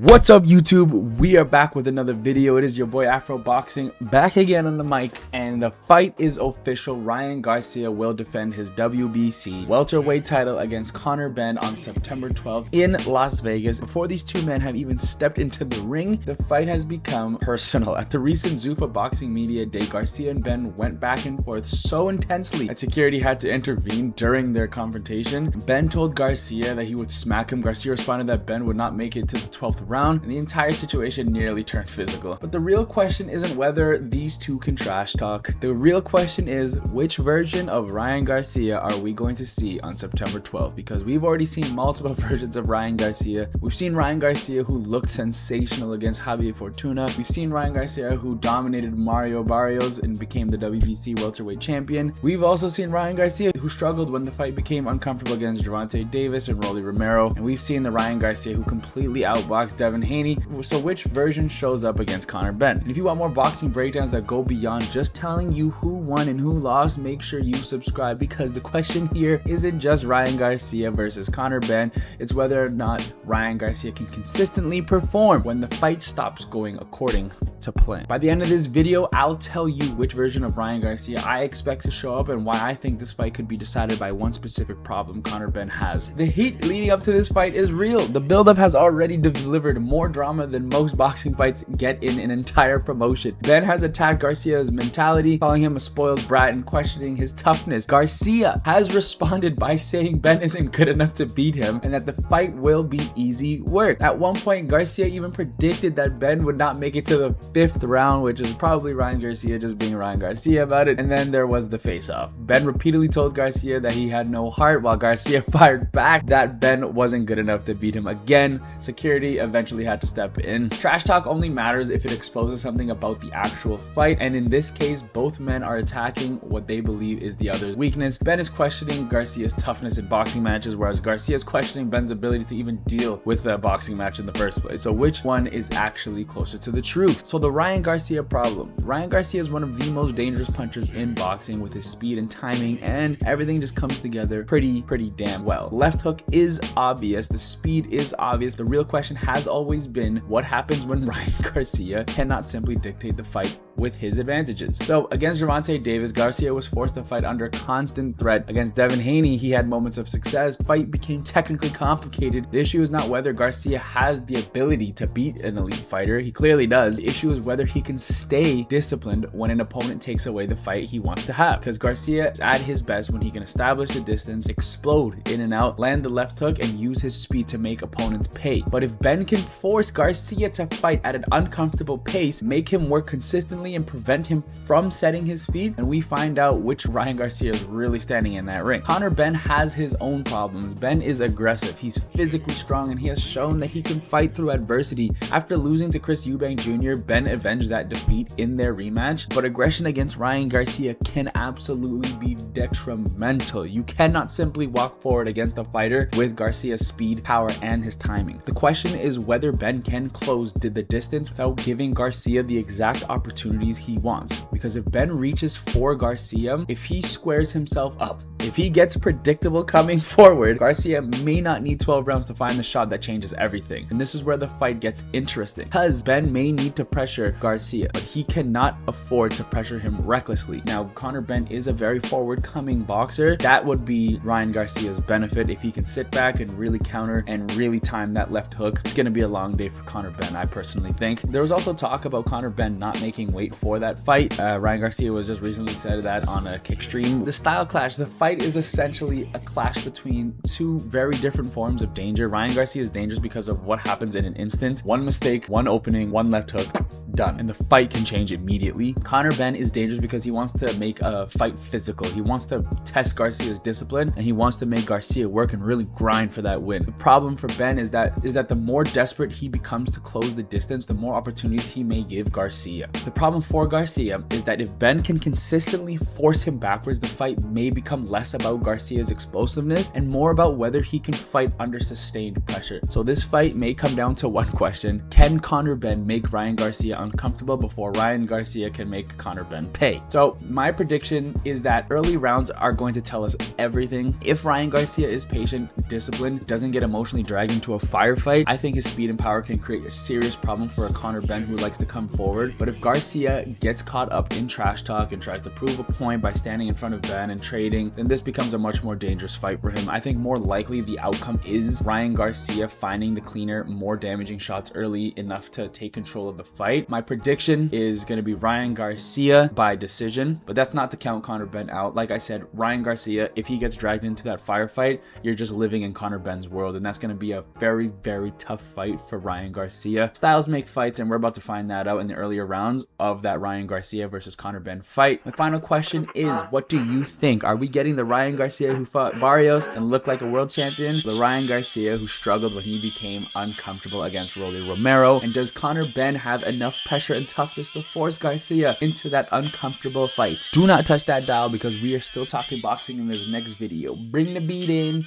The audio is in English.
What's up, YouTube? We are back with another video. It is your boy Afro Boxing back again on the mic, and the fight is official. Ryan Garcia will defend his WBC welterweight title against Conor Benn on September 12th in Las Vegas. Before these two men have even stepped into the ring, the fight has become personal. At the recent Zuffa Boxing Media Day, Garcia and Benn went back and forth so intensely that security had to intervene during their confrontation. Benn told Garcia that he would smack him. Garcia responded that Benn would not make it to the 12th round, and the entire situation nearly turned physical. But the real question isn't whether these two can trash talk. The real question is, which version of Ryan Garcia are we going to see on September 12th? Because we've already seen multiple versions of Ryan Garcia. We've seen Ryan Garcia who looked sensational against Javier Fortuna. We've seen Ryan Garcia who dominated Mario Barrios and became the WBC welterweight champion. We've also seen Ryan Garcia who struggled when the fight became uncomfortable against Gervonta Davis and Rolly Romero. And we've seen the Ryan Garcia who completely outboxed Devin Haney. So which version shows up against Conor Benn? And if you want more boxing breakdowns that go beyond just telling you who won and who lost, make sure you subscribe, because the question here isn't just Ryan Garcia versus Conor Benn. It's whether or not Ryan Garcia can consistently perform when the fight stops going according to plan. By the end of this video, I'll tell you which version of Ryan Garcia I expect to show up and why I think this fight could be decided by one specific problem Conor Benn has. The heat leading up to this fight is real. The buildup has already delivered more drama than most boxing fights get in an entire promotion. Benn has attacked Garcia's mentality, calling him a spoiled brat and questioning his toughness. Garcia has responded by saying Benn isn't good enough to beat him and that the fight will be easy work. At one point, Garcia even predicted that Benn would not make it to the 5th round, which is probably Ryan Garcia just being Ryan Garcia about it. And then there was the face-off. Benn repeatedly told Garcia that he had no heart, while Garcia fired back that Benn wasn't good enough to beat him. Again, security eventually had to step in. Trash talk only matters if it exposes something about the actual fight, and in this case, both men are attacking what they believe is the other's weakness. Benn is questioning Garcia's toughness in boxing matches, whereas Garcia is questioning Benn's ability to even deal with a boxing match in the first place. So which one is actually closer to the truth? So the Ryan Garcia problem. Ryan Garcia is one of the most dangerous punchers in boxing with his speed and timing, and everything just comes together pretty damn well. Left hook is obvious. The speed is obvious. The real question has always been, what happens when Ryan Garcia cannot simply dictate the fight with his advantages? So against Gervonta Davis, Garcia was forced to fight under constant threat. Against Devin Haney, he had moments of success. Fight became technically complicated. The issue is not whether Garcia has the ability to beat an elite fighter. He clearly does. The issue is whether he can stay disciplined when an opponent takes away the fight he wants to have. Because Garcia is at his best when he can establish the distance, explode in and out, land the left hook, and use his speed to make opponents pay. But if Benn can force Garcia to fight at an uncomfortable pace, make him work consistently, and prevent him from setting his feet, and we find out which Ryan Garcia is really standing in that ring. Conor Benn has his own problems. Benn is aggressive, he's physically strong, and he has shown that he can fight through adversity. After losing to Chris Eubank Jr., Benn avenged that defeat in their rematch, but aggression against Ryan Garcia can absolutely be detrimental. You cannot simply walk forward against a fighter with Garcia's speed, power, and his timing. The question is whether Benn can close the distance without giving Garcia the exact opportunities he wants. Because if Benn reaches for Garcia, if he squares himself up, if he gets predictable coming forward, Garcia may not need 12 rounds to find the shot that changes everything. And this is where the fight gets interesting, because Benn may need to pressure Garcia, but he cannot afford to pressure him recklessly. Now, Conor Benn is a very forward-coming boxer. That would be Ryan Garcia's benefit. If he can sit back and really counter and really time that left hook, it's going to be a long day for Conor Benn, I personally think. There was also talk about Conor Benn not making weight for that fight. Ryan Garcia was just recently said that on a kick stream. The style clash, the fight is essentially a clash between two very different forms of danger. Ryan Garcia is dangerous because of what happens in an instant. One mistake, one opening, one left hook, done, and the fight can change immediately. Conor Benn is dangerous because he wants to make a fight physical. He wants to test Garcia's discipline, and he wants to make Garcia work and really grind for that win. The problem for Benn is that the more desperate he becomes to close the distance, the more opportunities he may give Garcia. The problem for Garcia is that if Benn can consistently force him backwards, the fight may become less about Garcia's explosiveness and more about whether he can fight under sustained pressure. So this fight may come down to one question: can Conor Benn make Ryan Garcia uncomfortable before Ryan Garcia can make Conor Benn pay. So my prediction is that early rounds are going to tell us everything. If Ryan Garcia is patient, disciplined, doesn't get emotionally dragged into a firefight, I think his speed and power can create a serious problem for a Conor Benn who likes to come forward. But if Garcia gets caught up in trash talk and tries to prove a point by standing in front of Benn and trading, then this becomes a much more dangerous fight for him. I think more likely the outcome is Ryan Garcia finding the cleaner, more damaging shots early enough to take control of the fight. My prediction is going to be Ryan Garcia by decision, but that's not to count Conor Benn out. Like I said, Ryan Garcia, if he gets dragged into that firefight, you're just living in Conor Benn's world, and that's going to be a very, very tough fight for Ryan Garcia. Styles make fights, and we're about to find that out in the earlier rounds of that Ryan Garcia versus Conor Benn fight. My final question is, what do you think? Are we getting the Ryan Garcia who fought Barrios and looked like a world champion? The Ryan Garcia who struggled when he became uncomfortable against Rolly Romero? And does Conor Benn have enough pressure and toughness to force Garcia into that uncomfortable fight? Do not touch that dial because we are still talking boxing in this next video. Bring the beat in.